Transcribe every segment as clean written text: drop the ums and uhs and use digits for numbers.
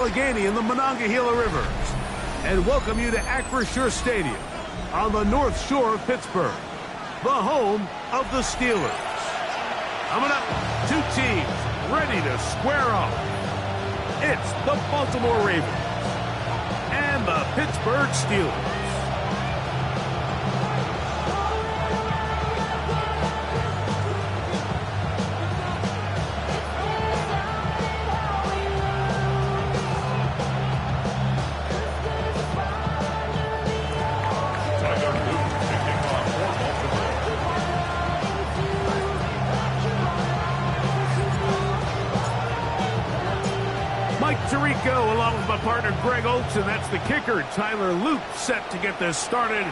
Allegheny in the Monongahela River, and welcome you to Acrisure Stadium on the North Shore of Pittsburgh, the home of the Steelers. Coming up, two teams ready to square off. It's the Baltimore Ravens and the Pittsburgh Steelers. Mike Tirico along with my partner Greg Oates, and that's the kicker Tyler Luke set to get this started.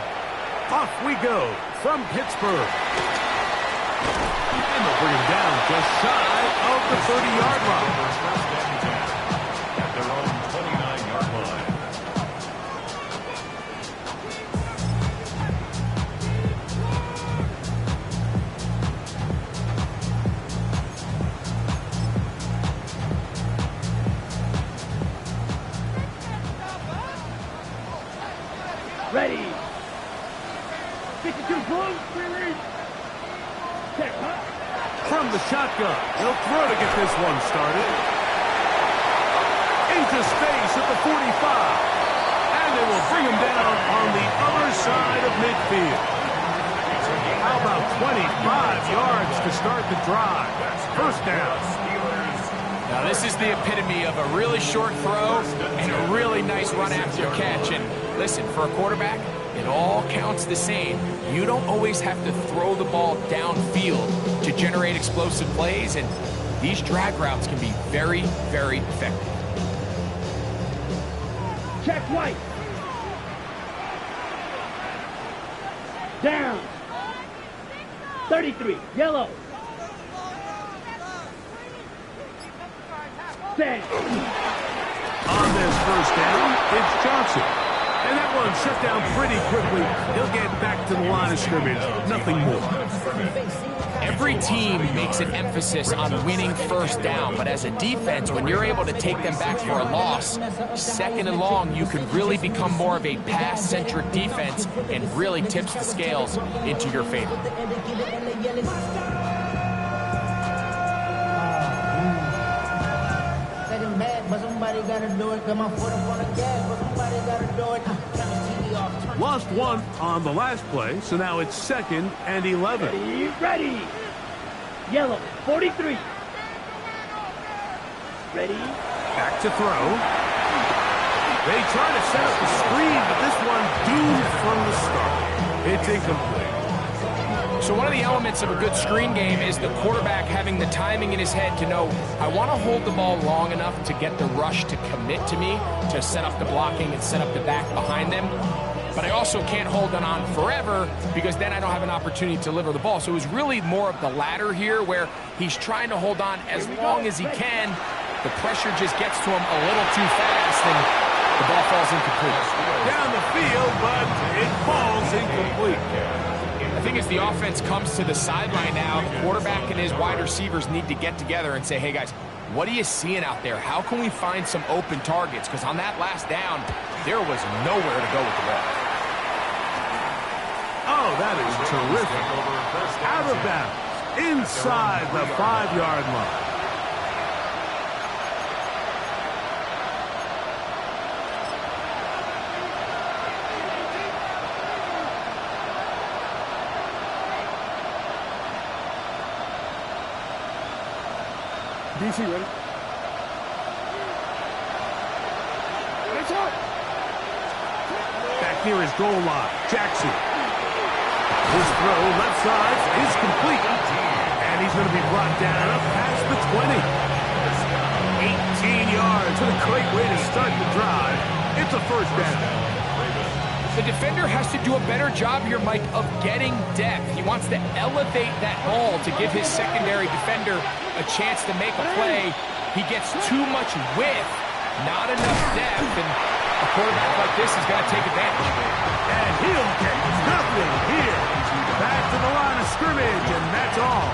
Off we go from Pittsburgh. And they'll bring him down just shy of the 30-yard line. At their own 29-yard line. Ready. 52 points, release. From the shotgun, they'll throw to get this one started. Into space at the 45. And they will bring him down on the other side of midfield. How about 25 yards to start the drive? First down. Now this is the epitome of a really short throw and a really nice run after catch. And listen, for a quarterback, it all counts the same. You don't always have to throw the ball downfield to generate explosive plays, and these drag routes can be very, very effective. Check white. Down. 33, yellow. Set. On this first down, it's Johnson. And that one shut down pretty quickly. He'll get back to the line of scrimmage. Nothing more. Every team makes an emphasis on winning first down, but as a defense, when you're able to take them back for a loss, second and long, you can really become more of a pass-centric defense and really tips the scales into your favor. But somebody gotta do it. Come on, foot up on the gas, but somebody gotta do it. Lost one on the last play, so now it's 2nd and 11. Ready. Yellow, 43. Ready. Back to throw. They try to set up the screen, but this one doomed from the start. It's incomplete. So one of the elements of a good screen game is the quarterback having the timing in his head to know, I want to hold the ball long enough to get the rush to commit to me, to set up the blocking and set up the back behind them. But I also can't hold it on forever because then I don't have an opportunity to deliver the ball. So it was really more of the latter here where he's trying to hold on as long as he can. The pressure just gets to him a little too fast and the ball falls incomplete. Down the field, but it falls incomplete. I think as the offense comes to the sideline now, the quarterback and his wide receivers need to get together and say, hey guys, what are you seeing out there? How can we find some open targets? Because on that last down, there was nowhere to go with the ball. Oh, that is terrific. Out of bounds, inside the 5-yard line. DC ready. Back near his goal line, Jackson. His throw left side is complete. And he's going to be brought down up past the 20. 18 yards. What a great way to start the drive. It's a first down. The defender has to do a better job here, Mike, of getting depth. He wants to elevate that ball to give his secondary defender a chance to make a play. He gets too much width, not enough depth, and a quarterback like this is going to take advantage. And he'll get nothing here. Back to the line of scrimmage, and that's all.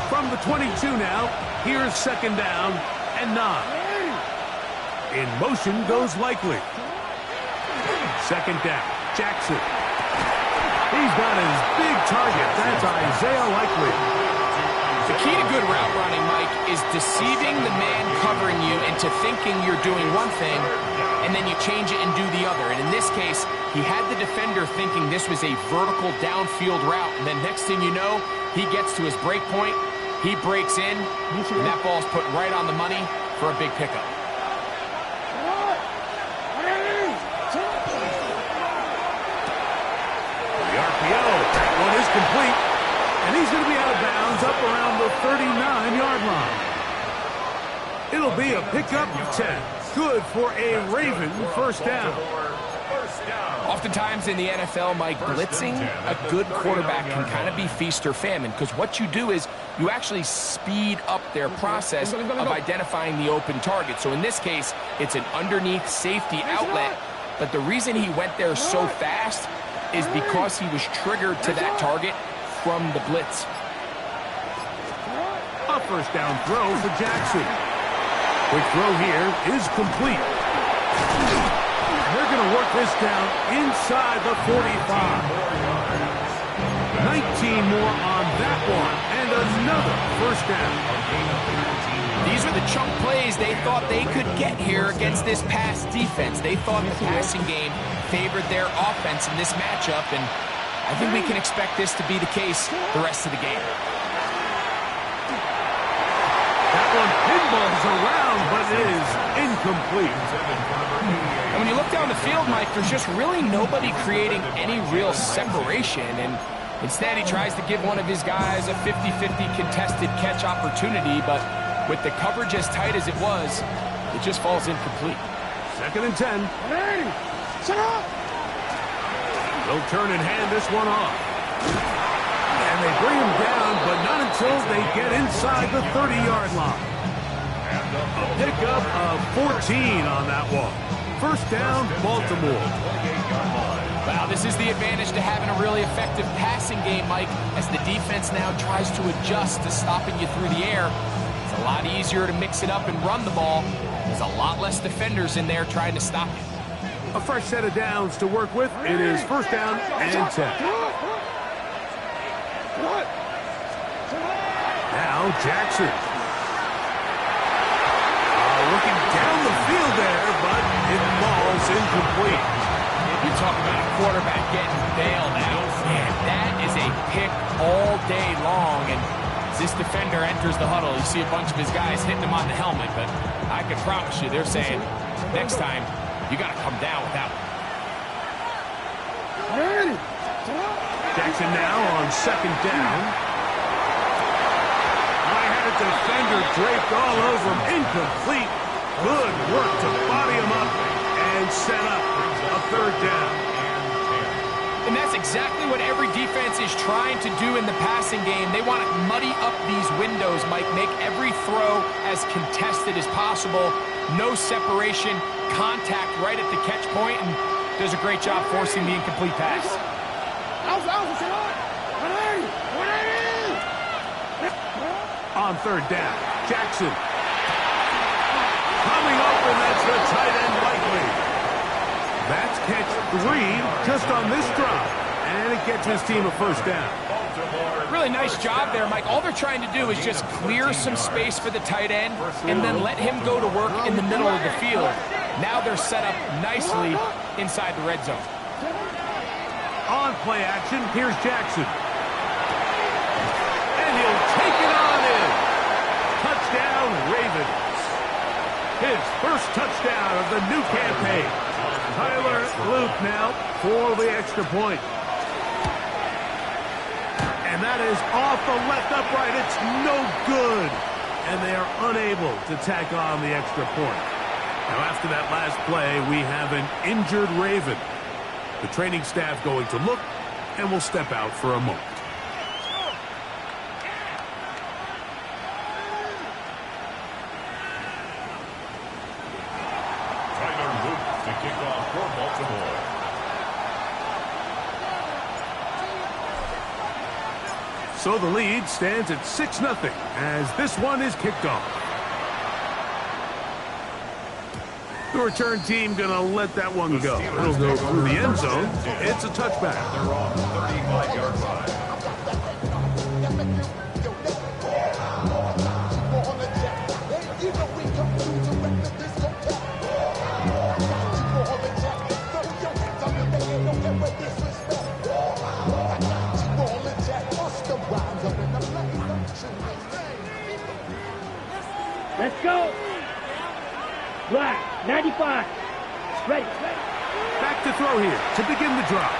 From the 22 now, here's second down and 9. In motion goes Likely. Second down, Jackson. He's got his big target. That's Isaiah Likely. The key to good route running, Mike, is deceiving the man covering you into thinking you're doing one thing, and then you change it and do the other. And in this case, he had the defender thinking this was a vertical downfield route, and then next thing you know, he gets to his break point, he breaks in, and that ball's put right on the money for a big pickup. The RPO, that one is complete. And he's going to be out of bounds up around the 39-yard line. It'll be a pickup of 10. Good for a Raven first down. Oftentimes in the NFL, Mike, blitzing a good quarterback can kind of be feast or famine, because what you do is you actually speed up their process of identifying the open target. So in this case, it's an underneath safety outlet, but the reason he went there so fast is because he was triggered to that target from the blitz. A first down throw for Jackson. Quick throw here is complete. They're going to work this down inside the 45. 19 more on that one, and another first down. These are the chunk plays they thought they could get here against this pass defense. They thought the passing game favored their offense in this matchup, and I think we can expect this to be the case the rest of the game. That one pinballs around, but it is incomplete. And when you look down the field, Mike, there's just really nobody creating any real separation. And instead, he tries to give one of his guys a 50-50 contested catch opportunity, but with the coverage as tight as it was, it just falls incomplete. Second and 10. They'll turn and hand this one off. And they bring him down, but not until they get inside the 30-yard line. A pickup of 14 on that one. First down, Baltimore. Wow, this is the advantage to having a really effective passing game, Mike, as the defense now tries to adjust to stopping you through the air. It's a lot easier to mix it up and run the ball. There's a lot less defenders in there trying to stop you. A fresh set of downs to work with. It is first down and 10. Now Jackson. Looking down the field there, but it falls incomplete. You talk about a quarterback getting bailed out. Man, that is a pick all day long. And as this defender enters the huddle, you see a bunch of his guys hitting him on the helmet. But I can promise you, they're saying, next time, you got to come down with that one. Jackson now on second down. I had a defender draped all over him. Incomplete. Good work to body him up and set up a third down. And that's exactly what every defense is trying to do in the passing game. They want to muddy up these windows, Mike, make every throw as contested as possible. No separation, contact right at the catch point, and does a great job forcing the incomplete pass. On third down, Jackson. Coming open, that's the tight end Likely. That's catch 3 just on this drive, and it gets his team a first down. Really nice job there, Mike. All they're trying to do is just clear some space for the tight end and then let him go to work in the middle of the field. Now they're set up nicely inside the red zone. On play action, here's Jackson. And he'll take it on in. Touchdown, Ravens. His first touchdown of the new campaign. Tyler Luke now for the extra point. And that is off the left upright. It's no good. And they are unable to tack on the extra point. Now, after that last play, we have an injured Raven. The training staff going to look, and will step out for a moment. Tyler Luke to kick off for Baltimore. So the lead stands at 6-0 as this one is kicked off. The return team going to let that one go. It'll go through the end zone. It's a touchback. They're on the 35-yard line. Let's go. Black, 95. Ready. Back to throw here to begin the drive.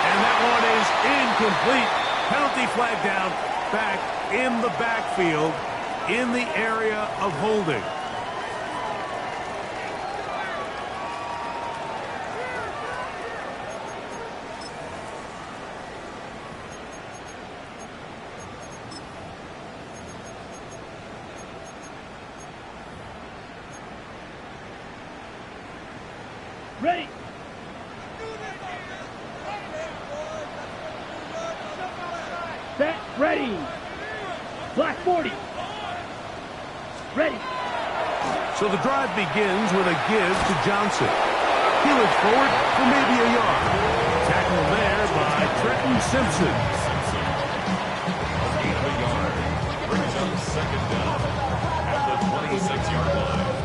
And that one is incomplete. Penalty flag down, back in the backfield, in the area of holding. Ready. Set. Ready. Black 40. Ready. So the drive begins with a give to Johnson. He looks forward for maybe a yard. Tackle there by Trenton Simpson. A gain of a yard. Brings up second down at the 26-yard line.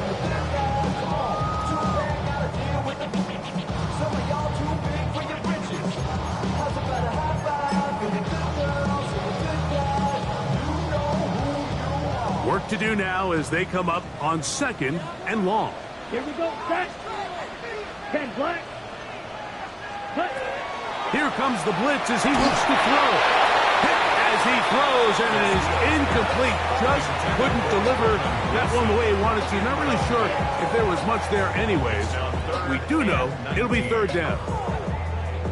Work to do now as they come up on second and long. Here we go. Set. 10 black. Cut. Here comes the blitz as he looks to throw. Hit as he throws, and it is incomplete. Just couldn't deliver that one the way he wanted to. Not really sure if there was much there anyways. We do know it'll be third down.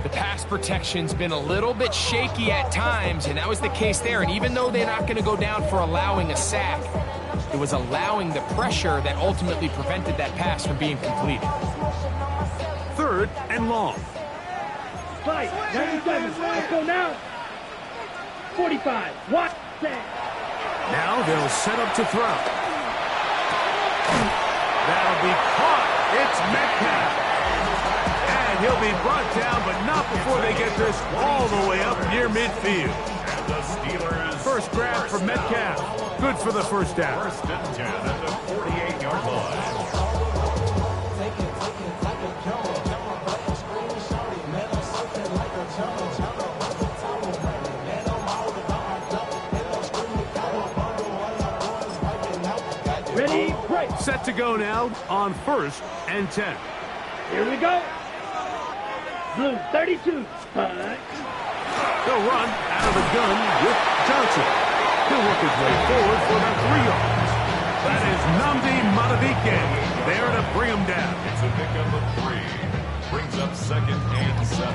The pass protection's been a little bit shaky at times, and that was the case there. And even though they're not going to go down for allowing a sack, it was allowing the pressure that ultimately prevented that pass from being completed. Third and long. Fight. 97. Let's go now. 45. What? Set. Now they'll set up to throw. That'll be caught. It's Metcalf. And he'll be brought down, but not before they get this all the way up near midfield. And the Steelers. First grab for Metcalf. Good for the first down. First and 10 at the 48-yard line. Ready. Break. Set to go now on first and 10. Here we go. Blue 32. They'll run out of the gun with Johnson. He'll work his way forward for about 3 yards. That is Nnamdi Madubuike there to bring him down. It's a pickup of 3. Brings up second and 7.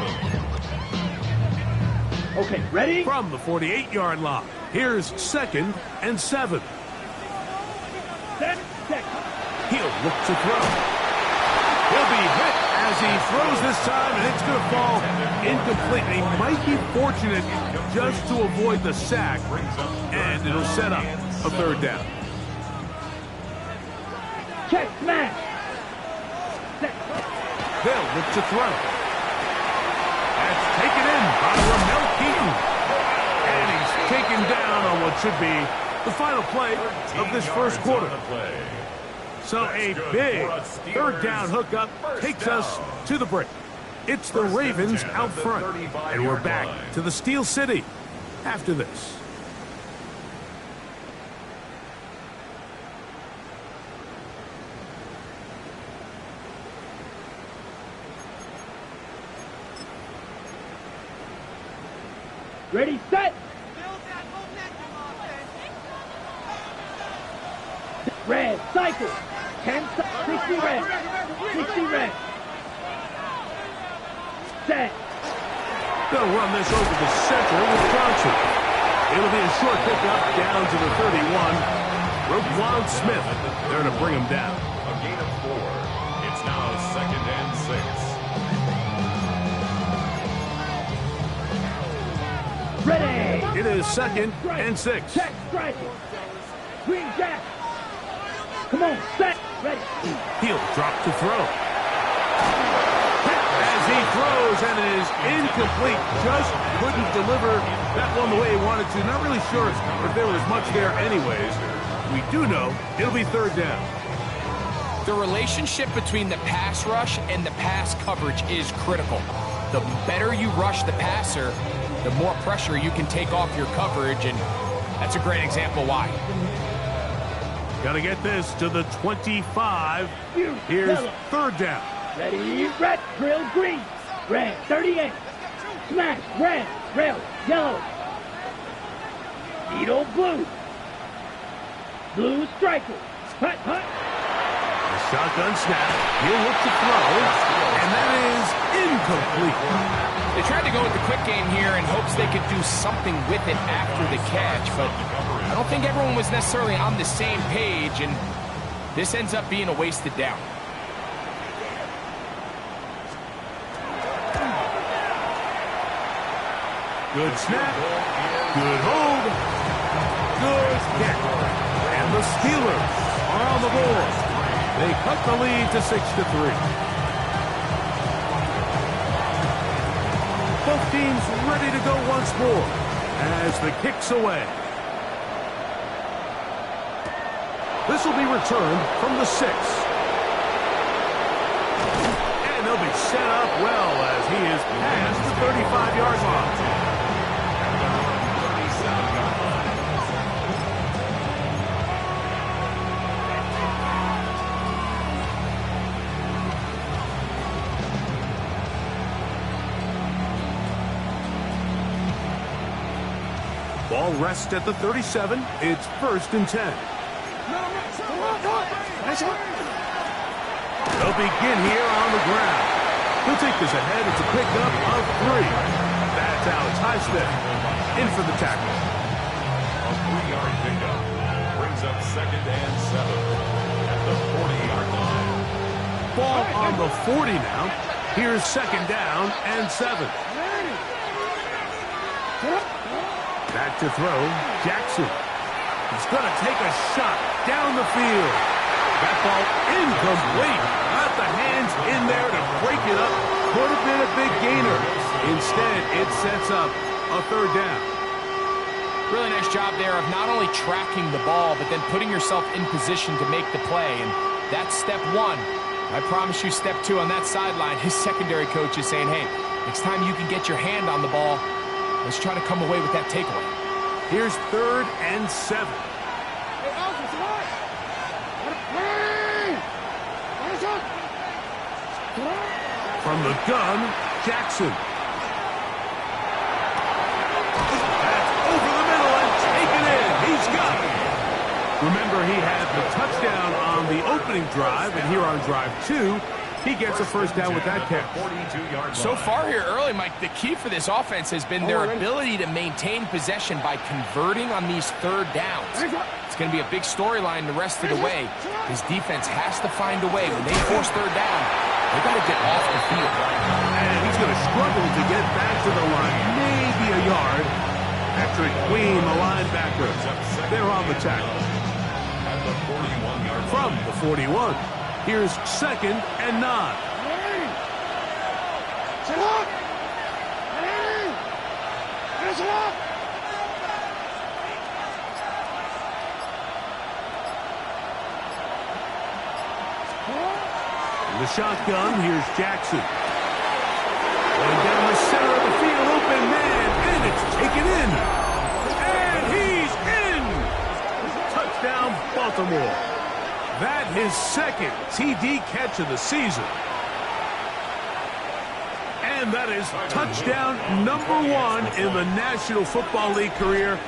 Okay, ready? From the 48-yard line, here's second and 7. Set. Set. He'll look to throw. He'll be hit as he throws this time, and it's going to fall incomplete. He might be fortunate just to avoid the sack, and it'll set up a third down. Check smash. Set. They'll look to throw. That's taken in by Ramel Keaton. And he's taken down on what should be the final play of this first quarter. So a big third down hookup takes us to the break. It's the Ravens out front, and we're back to the Steel City after this. Ready, set. Red, cycle. 10, 60 red. 60 red. Set. They'll run this over the center with Johnson. It'll be a short pickup down to the 31. Roquan Smith there to bring him down. A gain of 4. It's now second and 6. Ready. It is second and 6. Check striking. Green jack. Come on, set, ready. He'll drop to throw. As he throws, and it is incomplete. Just couldn't deliver that one the way he wanted to. Not really sure if there was much there anyways. We do know it'll be third down. The relationship between the pass rush and the pass coverage is critical. The better you rush the passer, the more pressure you can take off your coverage, and that's a great example why. Got to get this to the 25. Here's third down. Ready, red, grill, green. Red, 38. Smash, red, rail, yellow. Needle, blue. Blue striker. Hut, hut. Shotgun snap. He'll look to throw, and that is incomplete. They tried to go with the quick game here in hopes they could do something with it after the catch, but I don't think everyone was necessarily on the same page, and this ends up being a wasted down. Good snap. Good hold. Good kick. And the Steelers are on the board. They cut the lead to 6-3. Both teams ready to go once more as the kick's away. This will be returned from the 6. And they'll be set up well as he is past the 35-yard line. Ball rests at the 37. It's 1st and 10. They'll begin here on the ground. He'll take this ahead. It's a pickup of 3. That's Alex Highsmith in for the tackle. A 3-yard pickup brings up 2nd and 7 at the 40-yard line. Ball on the 40 now. Here's 2nd down and 7. Back to throw, Jackson. He's going to take a shot down the field. That ball incomplete. Got the hands in there to break it up. Could have been a big gainer. Instead, it sets up a 3rd down. Really nice job there of not only tracking the ball, but then putting yourself in position to make the play. And that's step 1. I promise you step 2 on that sideline. His secondary coach is saying, hey, next time you can get your hand on the ball, let's try to come away with that takeaway. Here's 3rd and 7. From the gun, Jackson. That's over the middle and taken in. He's got it. Remember, he had the touchdown on the opening drive, and here on drive 2, he gets a 1st down with that catch. So far here early, Mike, the key for this offense has been their ability to maintain possession by converting on these 3rd downs. It's going to be a big storyline the rest of the way. His defense has to find a way. When they force 3rd down, they got to get off the field. And he's going to struggle to get back to the line, maybe a yard. Patrick Queen, the linebacker, they're on the tackle. From the 41. Here's 2nd and 9. In the shotgun, here's Jackson. Going down the center of the field, open man, and it's taken in. And he's in! Touchdown, Baltimore. That his 2nd TD catch of the season. And that is touchdown number 1 in the National Football League career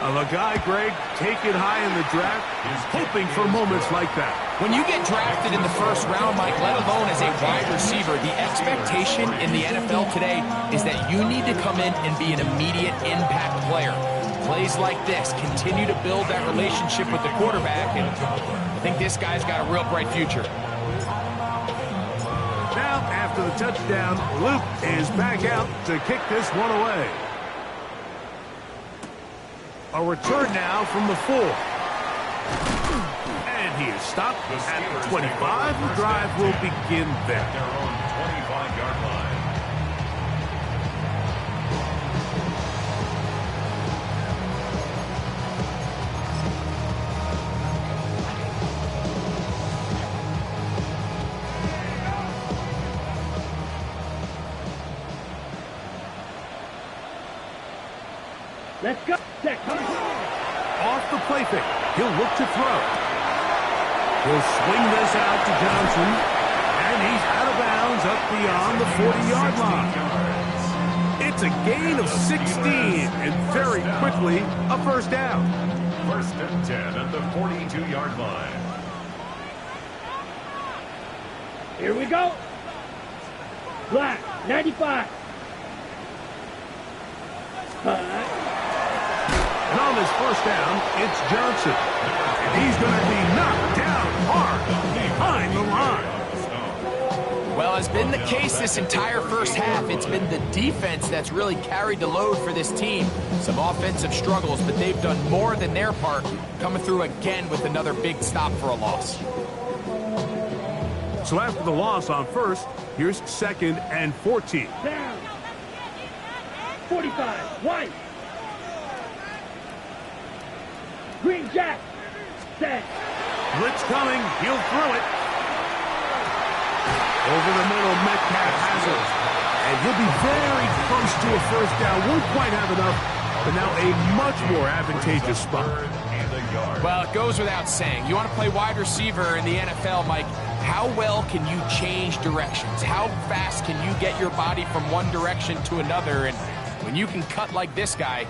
of a guy, Greg, taken high in the draft, hoping for moments like that. When you get drafted in the 1st round, Mike, let alone as a wide receiver, the expectation in the NFL today is that you need to come in and be an immediate impact player. Plays like this continue to build that relationship with the quarterback, and I think this guy's got a real bright future. Now, after the touchdown, Luke is back out to kick this one away. A return now from the 4. And And he is stopped at the 25. The drive will begin there. Their own 25-yard line. Let's go. Set. Come on. Off the play fake. He'll look to throw. He'll swing this out to Johnson. And he's out of bounds up beyond the 40-yard line. It's a gain of 16. And very quickly, a first down. First and 10 at the 42-yard line. Here we go. Black, 95. And on this first down, it's Johnson. And he's going to be knocked down hard behind the line. Well, as been the case this entire first half, it's been the defense that's really carried the load for this team. Some offensive struggles, but they've done more than their part, coming through again with another big stop for a loss. So after the loss on first, here's 2nd and 14. Down. 45. White. Green Jack. Set. Blitz coming. He'll throw it. Over the middle, Metcalf has it. And he'll be very close to a first down. Won't quite have enough, but now a much more advantageous spot. Well, it goes without saying. You want to play wide receiver in the NFL, Mike, how well can you change directions? How fast can you get your body from one direction to another? And when you can cut like this guy,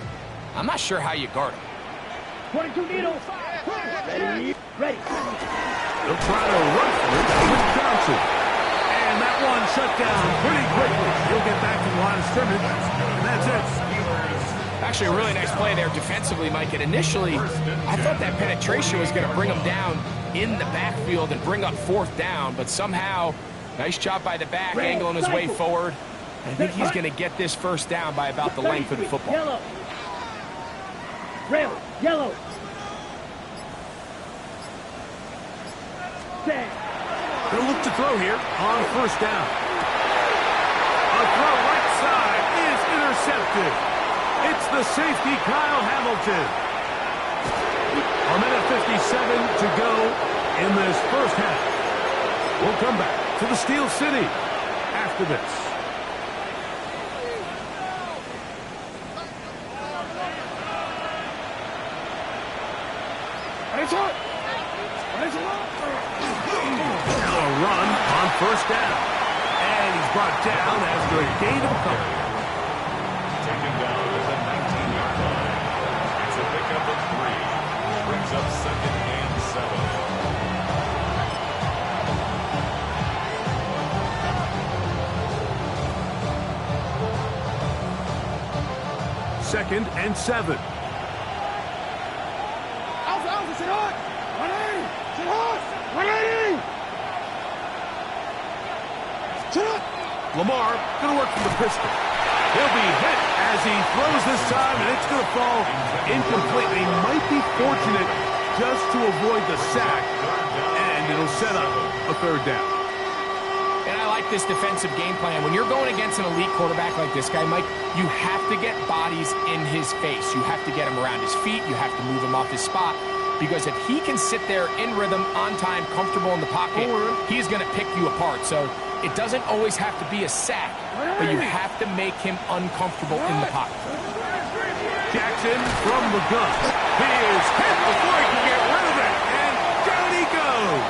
I'm not sure how you guard him. 22 needles. Ready. Ready. They'll try to run with Johnson. And that one shut down pretty quickly. He'll get back to the line of scrimmage. And that's it. Actually, a really nice play there defensively, Mike. And initially, I thought that penetration was going to bring him down in the backfield and bring up fourth down. But somehow, nice job by the back, angling his way forward. I think he's going to get this first down by about the length of the football. Yellow. Rail. Yellow. Set. They'll look to throw here on first down. A throw right side is intercepted. It's the safety, Kyle Hamilton. A minute 57 to go in this first half. We'll come back to the Steel City after this. Now a run on first down. And he's brought down after a gain of a couple. Taken down at the 19-yard line. It's a pickup of 3. Brings up 2nd and 7. 2nd and 7. Lamar going to work from the pistol. He'll be hit as he throws this time, and it's going to fall incomplete. He might be fortunate just to avoid the sack, and it'll set up a third down. And I like this defensive game plan. When you're going against an elite quarterback like this guy, Mike, you have to get bodies in his face. You have to get him around his feet. You have to move him off his spot. Because if he can sit there in rhythm, on time, comfortable in the pocket, he's going to pick you apart. So it doesn't always have to be a sack, but you have to make him uncomfortable in the pocket. Jackson from the gun. He is hit before he can get rid of it, and down he goes.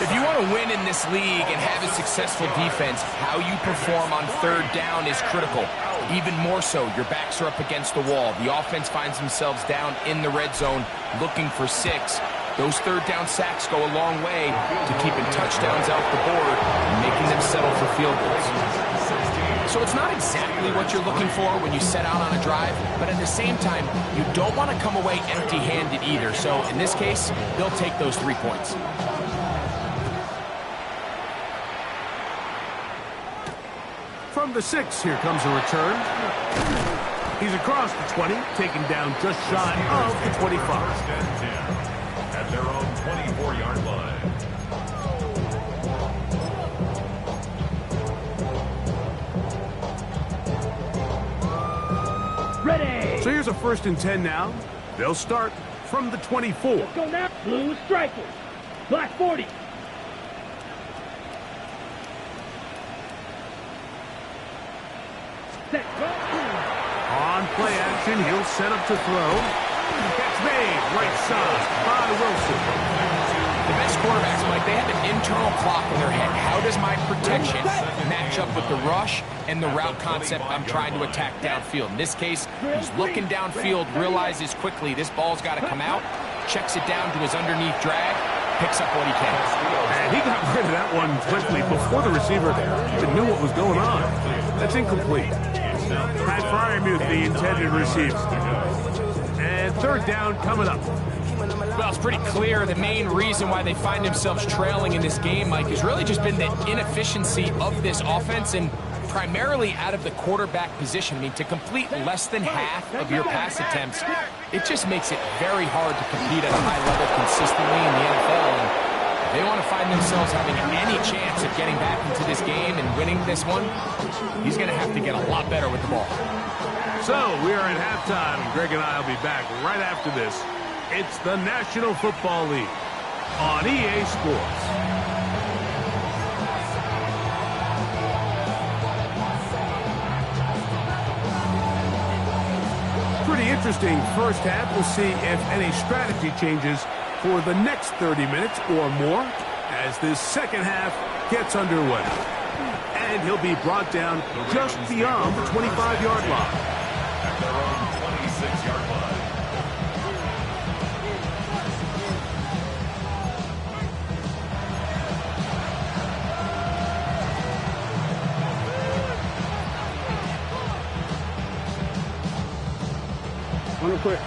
If you want to win in this league and have a successful defense, how you perform on third down is critical. Even more so, your backs are up against the wall. The offense finds themselves down in the red zone looking for 6. Those third down sacks go a long way to keeping touchdowns off the board and making them settle for field goals. So it's not exactly what you're looking for when you set out on a drive, but at the same time, you don't want to come away empty-handed either. So in this case, they'll take those 3 points. From the 6, here comes a return. He's across the 20, taken down just shy of the 25. At their first and 10 now. They'll start from the 24. Let's go now. Blue strikers. Black 40. Set. On play action, he'll set up to throw. Catch made, right side by Wilson. The best quarterbacks, Mike, they have an internal clock in their head. How does my protection match up with the rush and the route concept I'm trying to attack downfield? In this case, he's looking downfield, realizes quickly this ball's got to come out, checks it down to his underneath drag, picks up what he can. And he got rid of that one quickly before the receiver even knew what was going on. That's incomplete. Pat Freiermuth, the intended receiver. And third down coming up. Well, it's pretty clear the main reason why they find themselves trailing in this game, Mike, has really just been the inefficiency of this offense and primarily out of the quarterback position. I mean, to complete less than half of your pass attempts, it just makes it very hard to compete at a high level consistently in the NFL. And if they want to find themselves having any chance of getting back into this game and winning this one, he's going to have to get a lot better with the ball. So, we are at halftime, and Greg and I will be back right after this. It's the National Football League on EA Sports. Pretty interesting first half. We'll see if any strategy changes for the next 30 minutes or more as this second half gets underway. And he'll be brought down just beyond the 25-yard line. At their own 26-yard line. Real quick.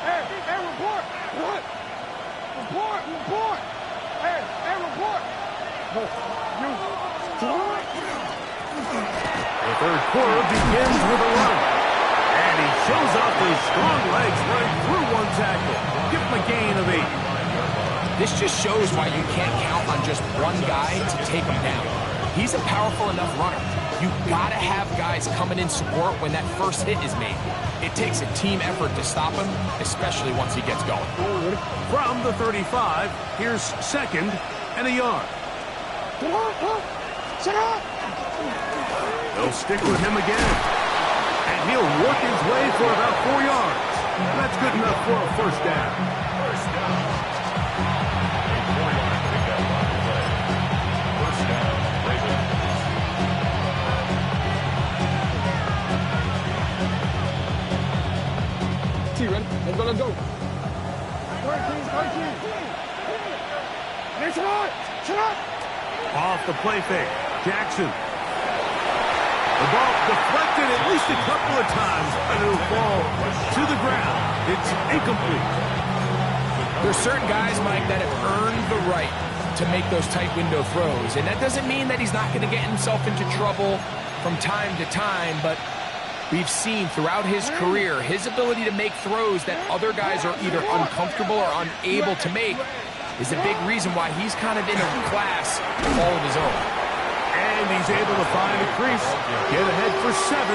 Hey, report! What? Report! Hey, report! The third quarter begins with a run. And he shows off his strong legs right through one tackle. Give him a gain of 8. This just shows why you can't count on just one guy to take him down. He's a powerful enough runner. You've got to have guys coming in support when that first hit is made. It takes a team effort to stop him, especially once he gets going. From the 35, here's second and a yard. They'll stick with him again. And he'll work his way for about 4 yards. That's good enough for a first down. First down. A 4-yard pickup on the play. First down, Ravens. Ready? Let's go. Off the play fake, Jackson. The ball deflected at least a couple of times, and it'll fall to the ground. It's incomplete. There's certain guys, Mike, that have earned the right to make those tight window throws, and that doesn't mean that he's not going to get himself into trouble from time to time, but we've seen throughout his career his ability to make throws that other guys are either uncomfortable or unable to make is a big reason why he's kind of in a class all of his own. And he's able to find a crease, get ahead for 7.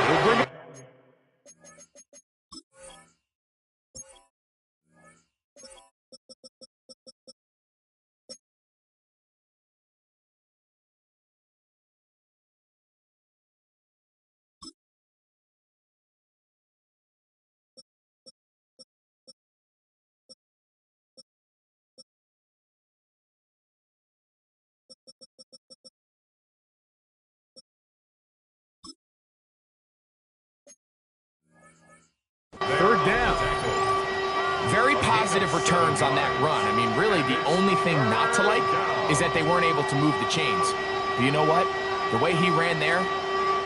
He'll bring it. Third down. Very positive returns on that run. I mean, really, the only thing not to like is that they weren't able to move the chains. But you know what? The way he ran there,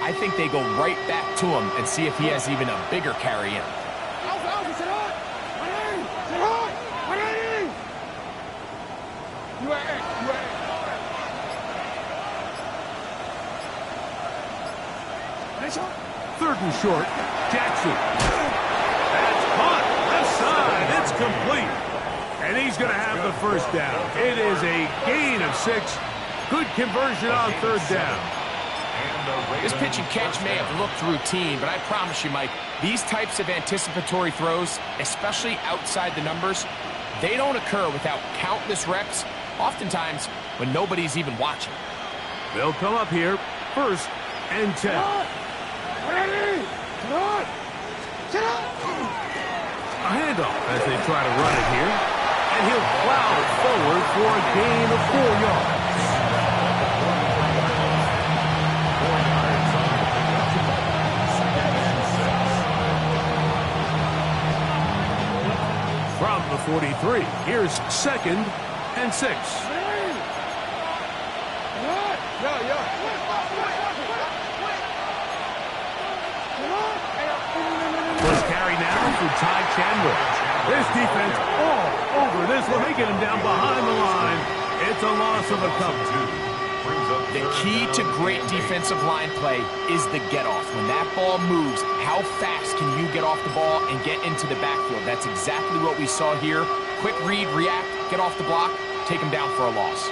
I think they go right back to him and see if he has even a bigger carry in. Third and short, Jackson. That's caught, left side, it's complete. And he's going to have the first down. It is a gain of 6. Good conversion on third down. And This pitch and catch may have looked routine, but I promise you, Mike, these types of anticipatory throws, especially outside the numbers, they don't occur without countless reps, oftentimes when nobody's even watching. They'll come up here, 1st and 10. A handoff as they try to run it here. And he'll plow it forward for a gain of 4 yards. From the 43, here's 2nd and 6. First carry now for Ty Chandler. This defense all over this one, making him down behind the line. It's a loss of a couple. The key to great defensive line play is the get-off. When that ball moves, how fast can you get off the ball and get into the backfield? That's exactly what we saw here. Quick read, react, get off the block, take him down for a loss.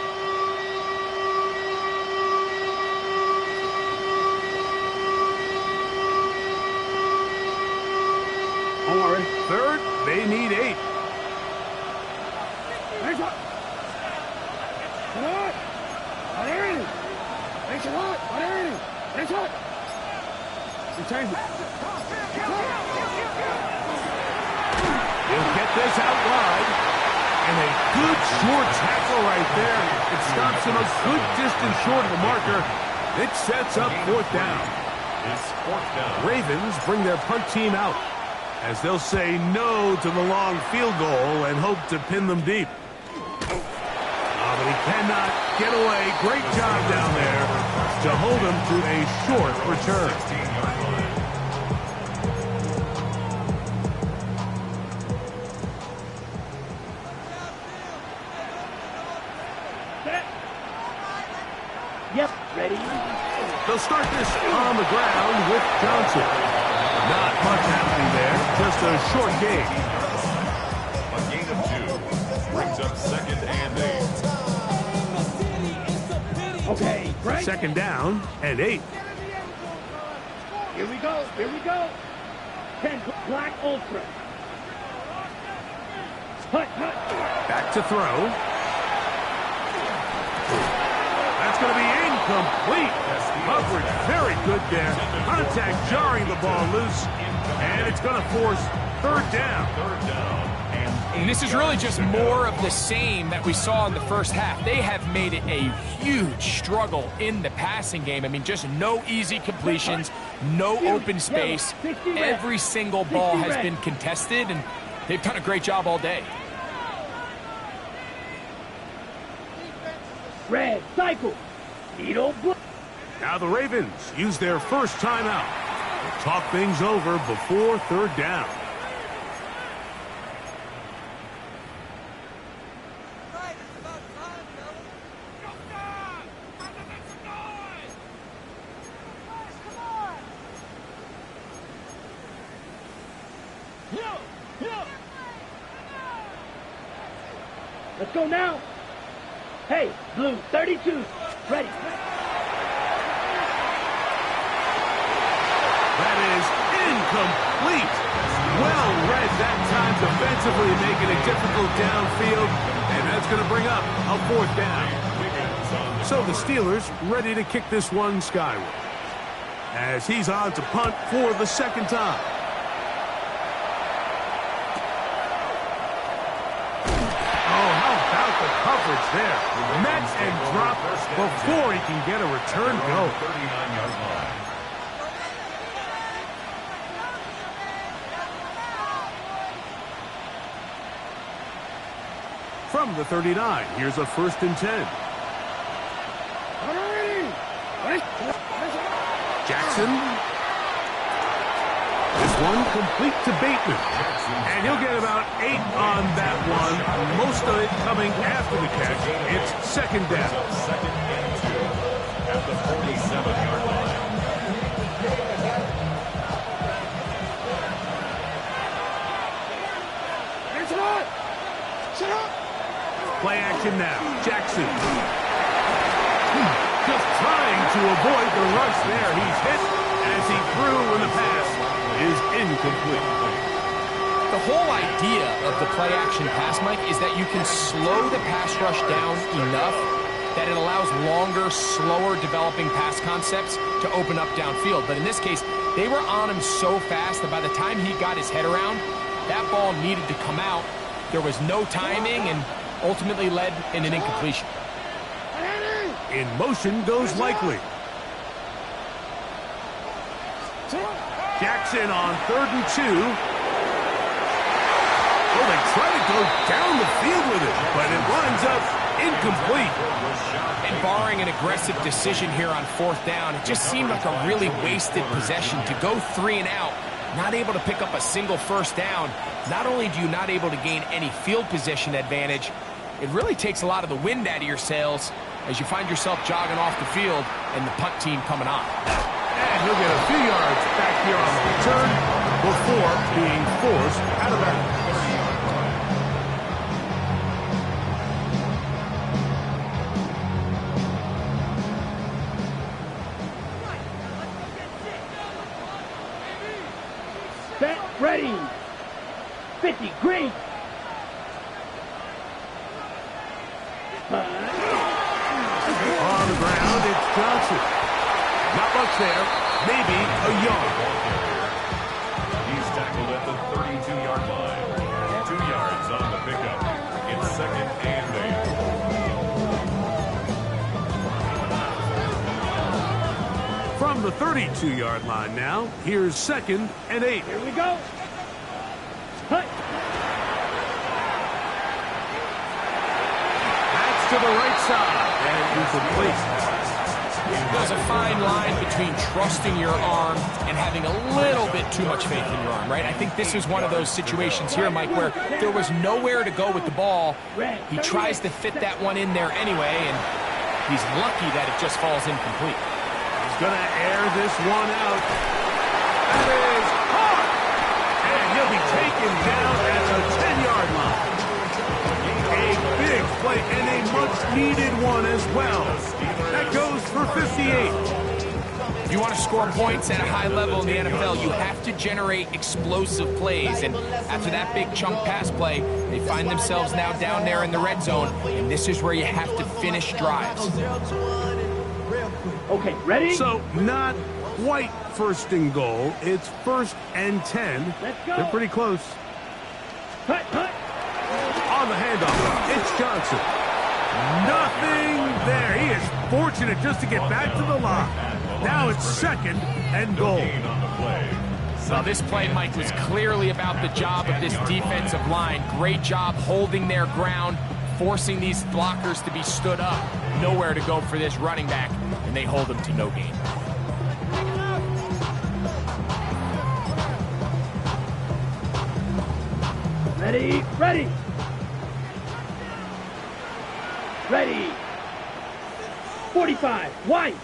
Don't worry. 3rd, they need 8. He'll get this out wide. And a good short tackle right there. It stops him a good distance short of the marker. It sets up 4th down. It's 4th down. Ravens bring their punt team out as they'll say no to the long field goal and hope to pin them deep. But he cannot get away. Great job down there to hold him to a short return. 16-yard line. Yep, ready. They'll start this on the ground with Johnson. Not much happening there, just a short gain. A gain of 2 brings up 2nd and 8. Okay, right. 2nd down and 8. Here we go. Here we go. 10 Black Ultra. Hut, hut. Back to throw. That's going to be incomplete. Coverage very good there. Contact jarring the ball loose. And it's going to force 3rd down. 3rd down. And this is really just more of the same that we saw in the first half. They have made it a huge struggle in the passing game. I mean, just no easy completions, no open space. Every single ball has been contested, and they've done a great job all day. Red, cycle. Needle, blue. Now the Ravens use their first timeout to talk things over before 3rd down. Let's go now. Hey, blue, 32. Ready. That is incomplete. Well read that time defensively, making it difficult downfield. And that's going to bring up a 4th down. So the Steelers ready to kick this one skyward, as he's on to punt for the 2nd time. Coverage there. Met and dropped before he can get a return go. 39-yard line. From the 39, here's a 1st and 10. Jackson. This one complete to Bateman. And he'll get about 8 on that one. Most of it coming after the catch. It's 2nd down. 2nd and 2 at the 47-yard line. Play action now. Jackson. Just trying to avoid the rush there. He's hit as he threw when the pass is incomplete. The whole idea of the play-action pass, Mike, is that you can slow the pass rush down enough that it allows longer, slower developing pass concepts to open up downfield. But in this case, they were on him so fast that by the time he got his head around, that ball needed to come out. There was no timing and ultimately led in an incompletion. In motion goes Likely. Jackson on 3rd and 2. Oh, they try to go down the field with it, but it winds up incomplete. And barring an aggressive decision here on 4th down, it just seemed like a really wasted possession to go 3 and out, not able to pick up a single 1st down. Not only do you not able to gain any field position advantage, it really takes a lot of the wind out of your sails as you find yourself jogging off the field and the punt team coming on. And he'll get a few yards back here on the return before being forced out of bounds. Set, ready. 50, green. On the ground, it's Johnson. Not much there, maybe a yard. He's tackled at the 32-yard line. 2 yards on the pickup. It's 2nd and 8. From the 32-yard line now, here's 2nd and 8. Here we go. Hut. That's to the right side, and incomplete. There's a fine line between trusting your arm and having a little bit too much faith in your arm, right? I think this is one of those situations here, Mike, where there was nowhere to go with the ball. He tries to fit that one in there anyway, and he's lucky that it just falls incomplete. He's going to air this one out. That is caught! And he'll be taken down at the 10-yard line. A big play and a much-needed one as well. That goes for 58. If you want to score points at a high level in the NFL, you have to generate explosive plays. And after that big chunk pass play, they find themselves now down there in the red zone. And this is where you have to finish drives. Okay, ready? So, not quite 1st and goal. It's 1st and 10. Let's go. They're pretty close. Hut, hut. On the handoff, it's Johnson. Nothing there. He is fortunate just to get back to the line. Now it's 2nd and goal. So this play, Mike, was clearly about the job of this defensive line. Great job holding their ground, forcing these blockers to be stood up. Nowhere to go for this running back, and they hold him to no gain. Ready, ready. Ready. 45, white.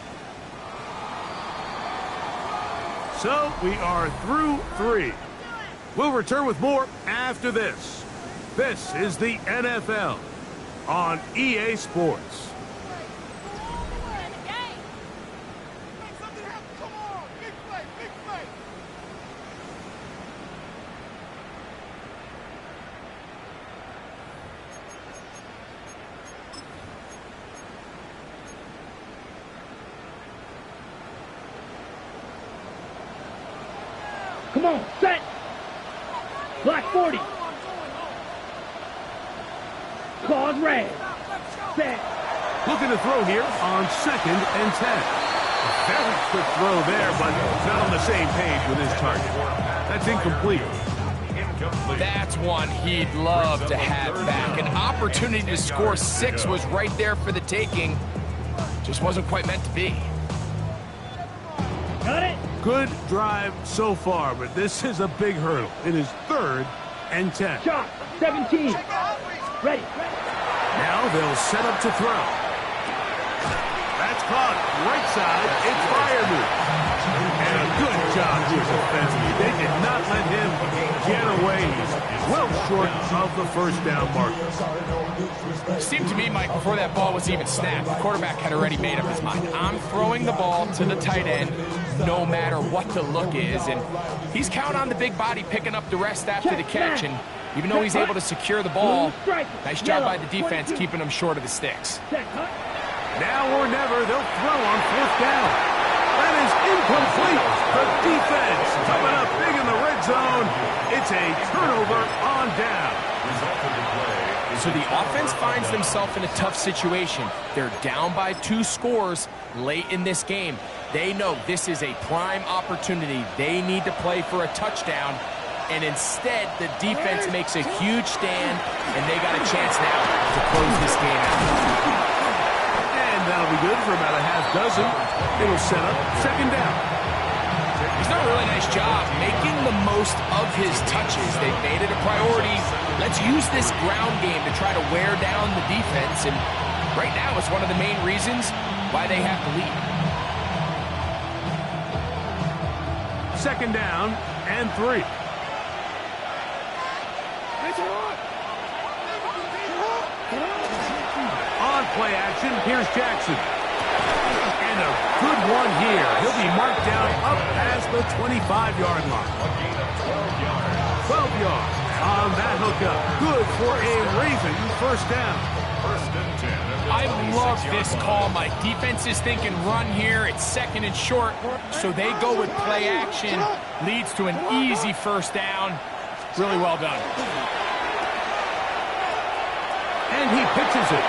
So we are through 3. We'll return with more after this. This is the NFL on EA Sports. Come on, set. Black 40. Claws red. Set. Looking to throw here on 2nd and 10. A very quick throw there, but not on the same page with his target. That's incomplete. That's one he'd love to have back. An opportunity to score 6 was right there for the taking. Just wasn't quite meant to be. Got it. Good drive so far, but this is a big hurdle. It is 3rd and 10. Shot, 17. Ready. Now they'll set up to throw. That's caught right side. It's Freiermuth. And a Good job here defensively. They did not let him get away. He's well short of the first down mark. It seemed to me, Mike, before that ball was even snapped, the quarterback had already made up his mind. I'm throwing the ball to the tight end no matter what the look is. And he's counting on the big body picking up the rest after the catch. And even though he's able to secure the ball, nice job by the defense keeping him short of the sticks. Now or never, they'll throw on fourth down. That is incomplete. The defense coming up big in the red zone. It's a turnover on down. So the offense finds themselves in a tough situation. They're down by 2 scores late in this game. They know this is a prime opportunity. They need to play for a touchdown. And instead, the defense makes a huge stand, and they got a chance now to close this game out. And that'll be good for about a half dozen. It'll set up second down. He's done a really nice job making the most of his touches. They've made it a priority. Let's use this ground game to try to wear down the defense. And right now, it's one of the main reasons why they have the lead. Second down and 3. On play action, here's Jackson. And a good one here. He'll be marked down up past the 25-yard line. 12 yards on that hookup. Good for a Raven first down. I love this call. My defense is thinking run here. It's second and short. So they go with play action. Leads to an easy first down. Really well done. And he pitches it.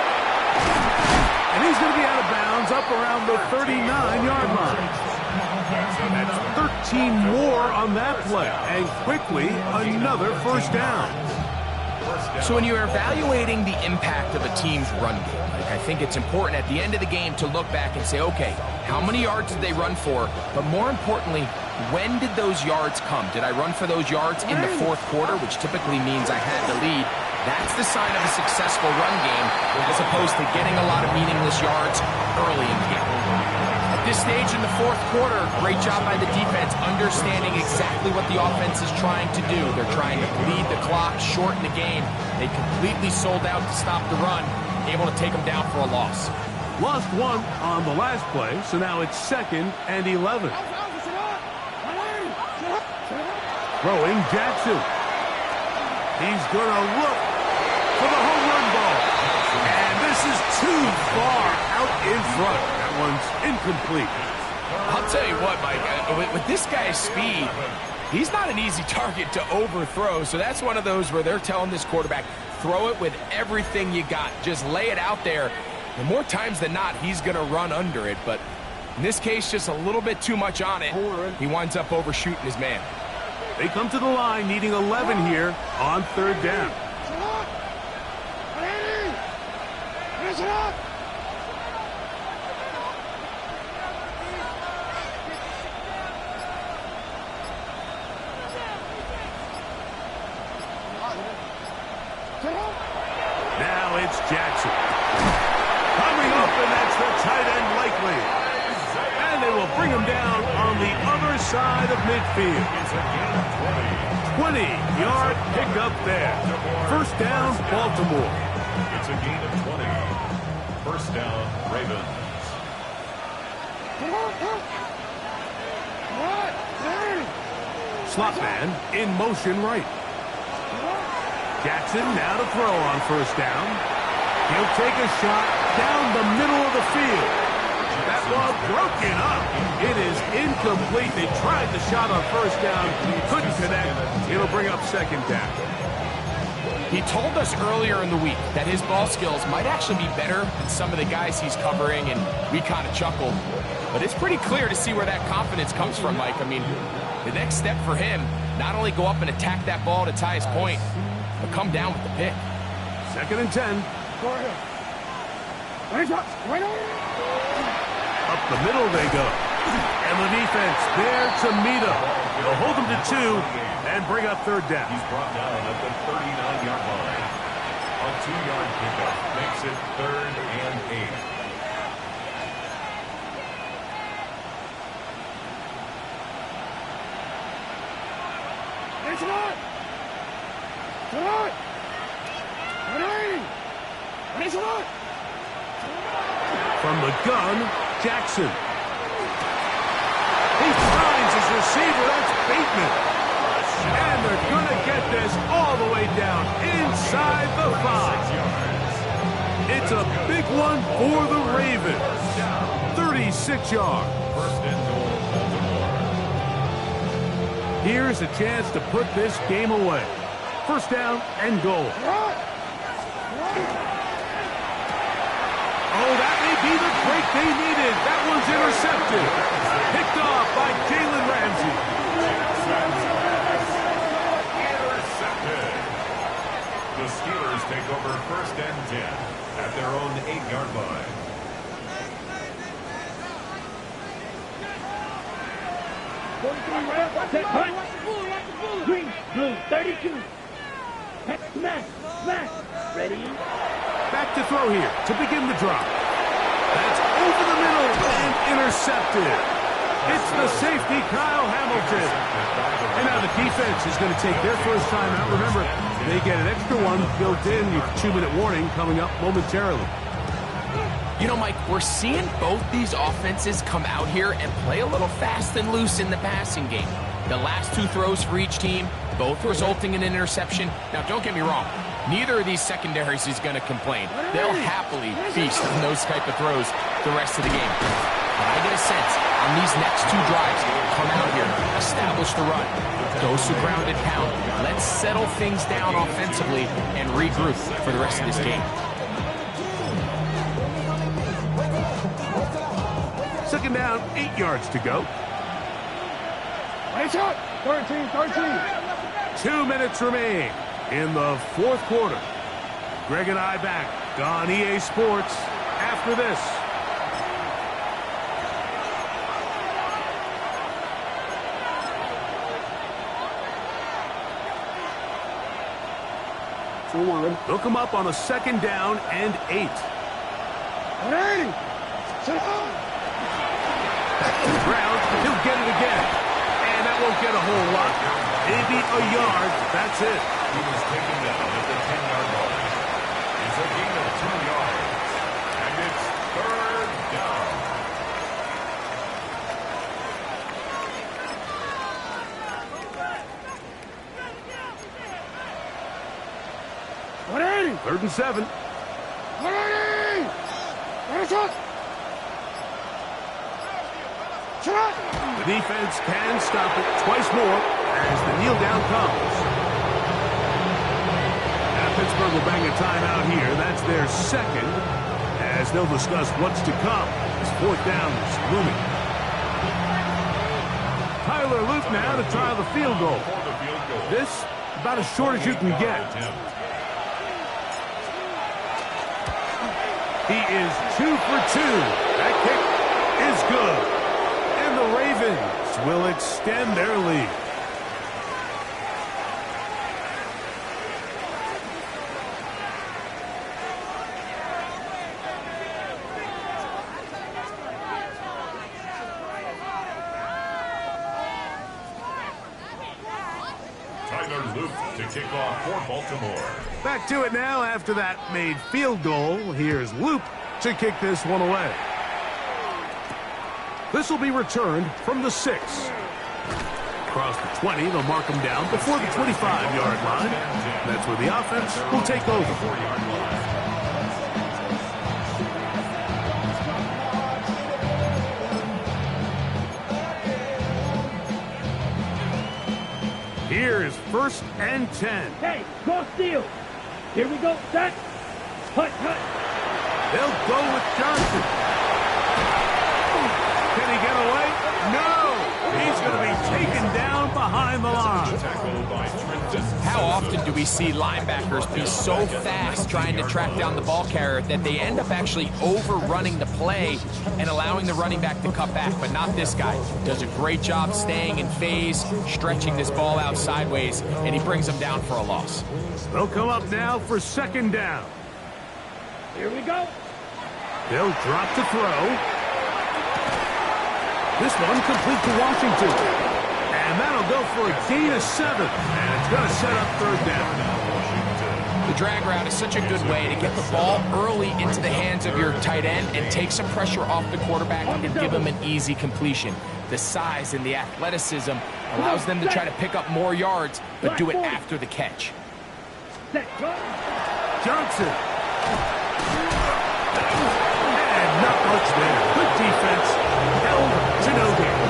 And he's going to be out of bounds up around the 39-yard line. That's 13 more on that play. And quickly, another first down. So when you're evaluating the impact of a team's run game, I think it's important at the end of the game to look back and say, okay, how many yards did they run for? But more importantly, when did those yards come? Did I run for those yards in the fourth quarter, which typically means I had the lead? That's the sign of a successful run game, as opposed to getting a lot of meaningless yards early in the game. At this stage in the fourth quarter, great job by the defense, understanding exactly what the offense is trying to do. They're trying to bleed the clock, shorten the game. They completely sold out to stop the run, able to take them down for a loss. Lost one on the last play, so now it's second and 11. Throwing Jackson. He's going to look for the home run ball. And this is too far out in front. That one's incomplete. I'll tell you what, Mike, with this guy's speed, he's not an easy target to overthrow. So that's one of those where they're telling this quarterback, throw it with everything you got. Just lay it out there. And more times than not, he's going to run under it. But in this case, just a little bit too much on it. He winds up overshooting his man. They come to the line needing 11 here on third down. Now it's Jackson. Coming up, and that's the tight end likely. And they will bring him down on the other side of midfield. 20-yard pickup there. First down, Baltimore. It's a gain of 20. First down, Ravens. Slot man in motion right. Jackson now to throw on first down. He'll take a shot down the middle of the field. That ball broken up. It is incomplete. They tried the shot on first down. Couldn't connect. It'll bring up second down. He told us earlier in the week that his ball skills might actually be better than some of the guys he's covering, and we kind of chuckled. But it's pretty clear to see where that confidence comes from, Mike. I mean, the next step for him, not only go up and attack that ball to tie his point, but come down with the pick. Second and 10. Up the middle they go. And the defense there to meet him. They'll hold him to 2 and bring up third down. He's brought down at the 39-yard line. A 2-yard pickup makes it 3rd and 8. From the gun, Jackson. He finds his receiver. That's Bateman. And they're going to get this all the way down inside the 5. It's a big one for the Ravens. 36 yards. First and goal, Baltimore. Here's a chance to put this game away. First down and goal. Oh, that may be the break they needed. That one's intercepted. Picked off by Jalen Ramsey. Intercepted. The Steelers take over first and 10 at their own 8-yard line. Set punt. Green, blue, 32. Smash, smash. Ready? Back to throw here to begin the drop. That's over the middle and intercepted. It's the safety, Kyle Hamilton. And now the defense is going to take their first time out. Remember, they get an extra one built in. Your 2-minute warning coming up momentarily. You know, Mike, we're seeing both these offenses come out here and play a little fast and loose in the passing game. The last 2 throws for each team, both resulting in an interception. Now, don't get me wrong. Neither of these secondaries is going to complain. They'll happily feast on those type of throws the rest of the game. But I get a sense on these next 2 drives, come out here, establish the run, dose of ground and pound. Let's settle things down offensively and regroup for the rest of this game. Second down, 8 yards to go. 2 minutes remain in the fourth quarter. Greg and I back on EA Sports after this. They'll come up on a second down and 8. Back to the ground. He'll get it again. And that won't get a whole lot. Maybe a yard. That's it. He was taken down at the 10-yard line. It's a gain of 2 yards. And it's third down. Third and 7. The defense can stop it twice more as the kneel down comes. Now Pittsburgh will bang a timeout here. That's their second, as they'll discuss what's to come as fourth down is looming. Tyler Luke now to try the field goal. This about as short as you can get. He is 2 for 2. That kick is good. And the Ravens will extend their lead. Tyler Luke to kick off for Baltimore. Back to it now after that made field goal. Here's Loop to kick this one away. This will be returned from the 6. Across the 20, they'll mark them down before the 25-yard line. That's where the offense will take over. 4-yard line. Here is first and 10. Hey, cross steal. Here we go, set. Hut, hut. They'll go with Johnson. Can he get away? No! He's going to be taken down behind the line. Tackled by Trenton. How often do we see linebackers be so fast trying to track down the ball carrier that they end up actually overrunning the play and allowing the running back to cut back? But not this guy. Does a great job staying in phase, stretching this ball out sideways, and he brings them down for a loss. They'll come up now for second down. Here we go. They'll drop to throw. This one complete to Washington. And And that'll go for a gain of 7. And it's going to set up third down. The drag route is such a good way to get the ball early into the hands of your tight end and take some pressure off the quarterback and give him an easy completion. The size and the athleticism allows them to try to pick up more yards, but do it after the catch. Johnson. And not much there. Good defense. Held to no gain.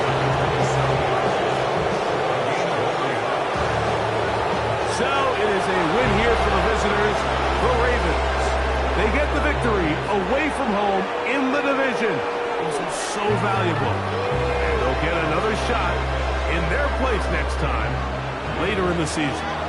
So it is a win here for the visitors, the Ravens. They get the victory away from home in the division. This is so valuable. And they'll get another shot in their place next time later in the season.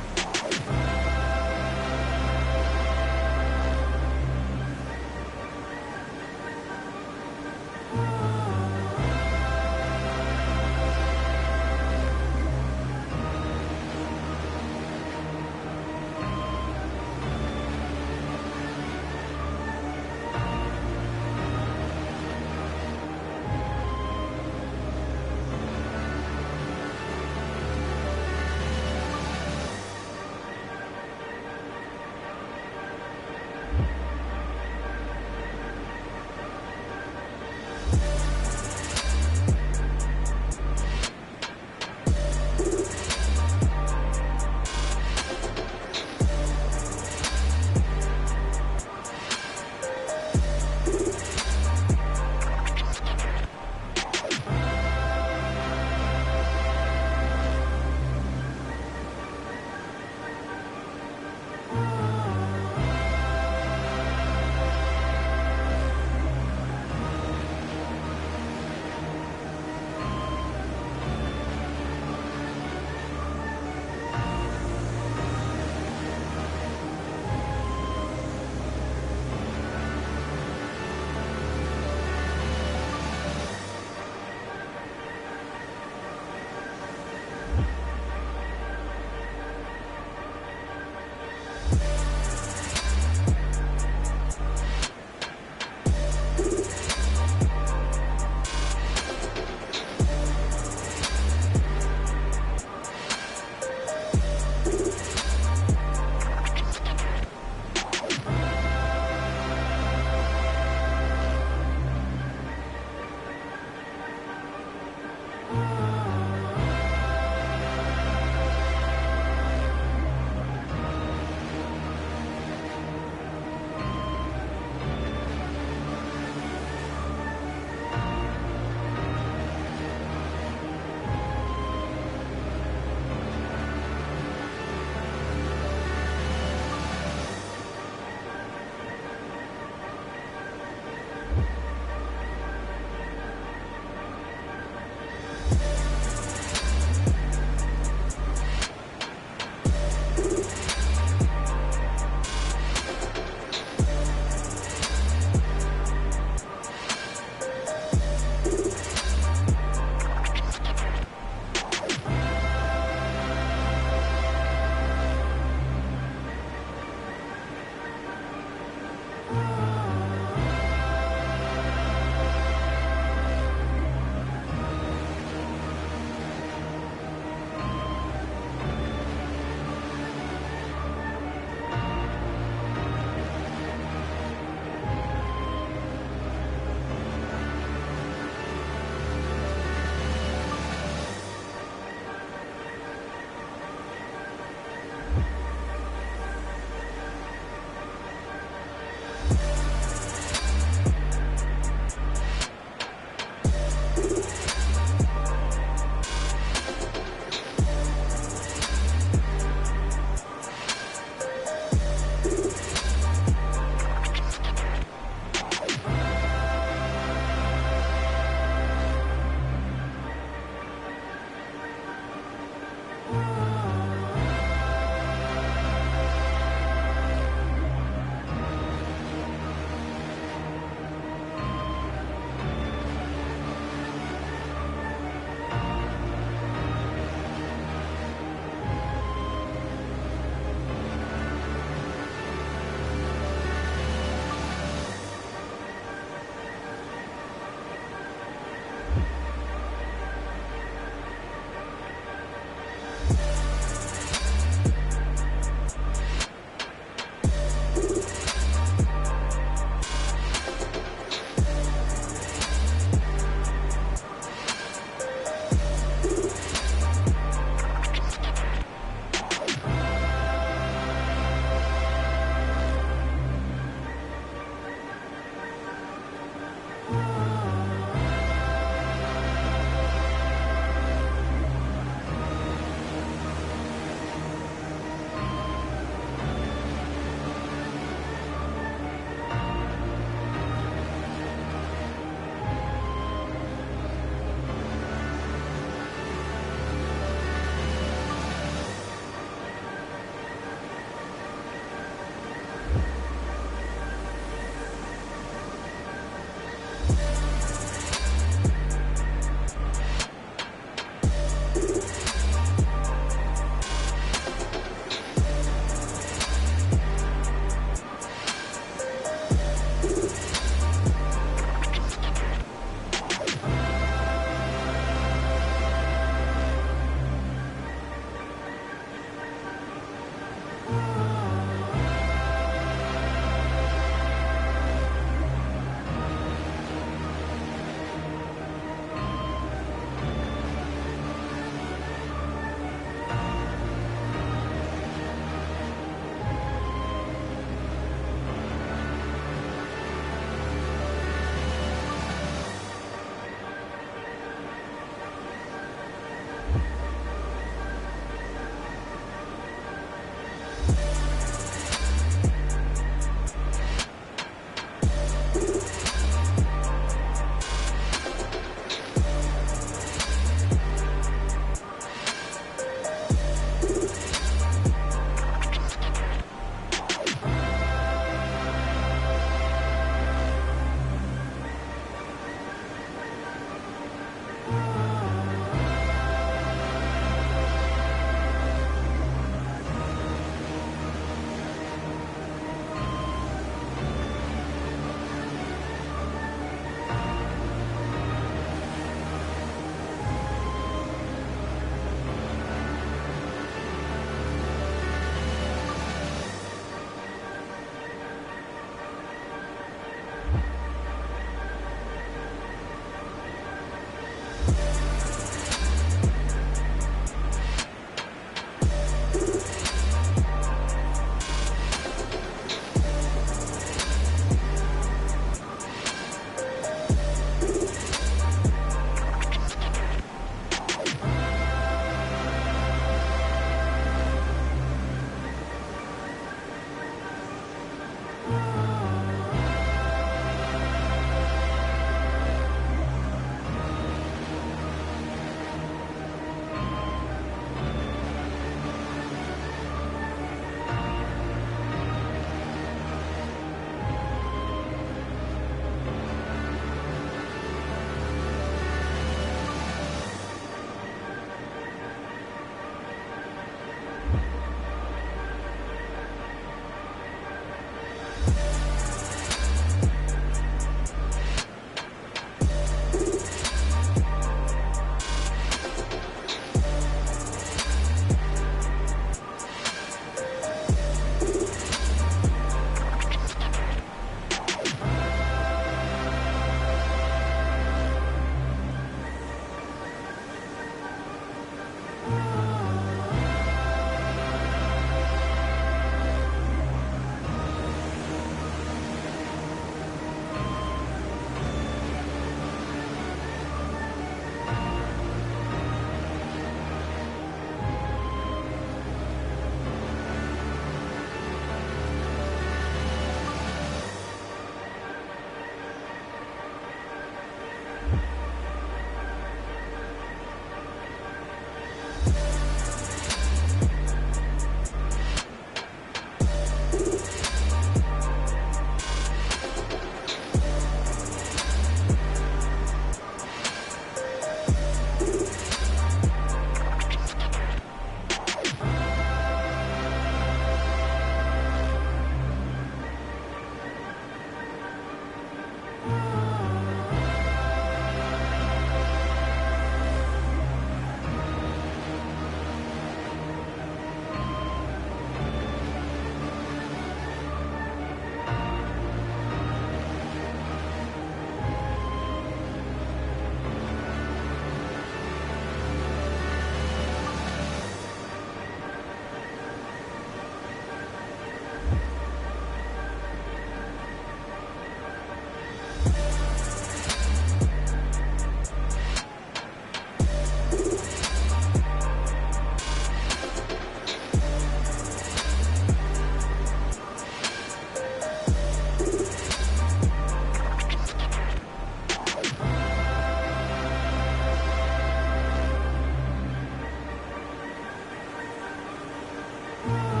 Bye.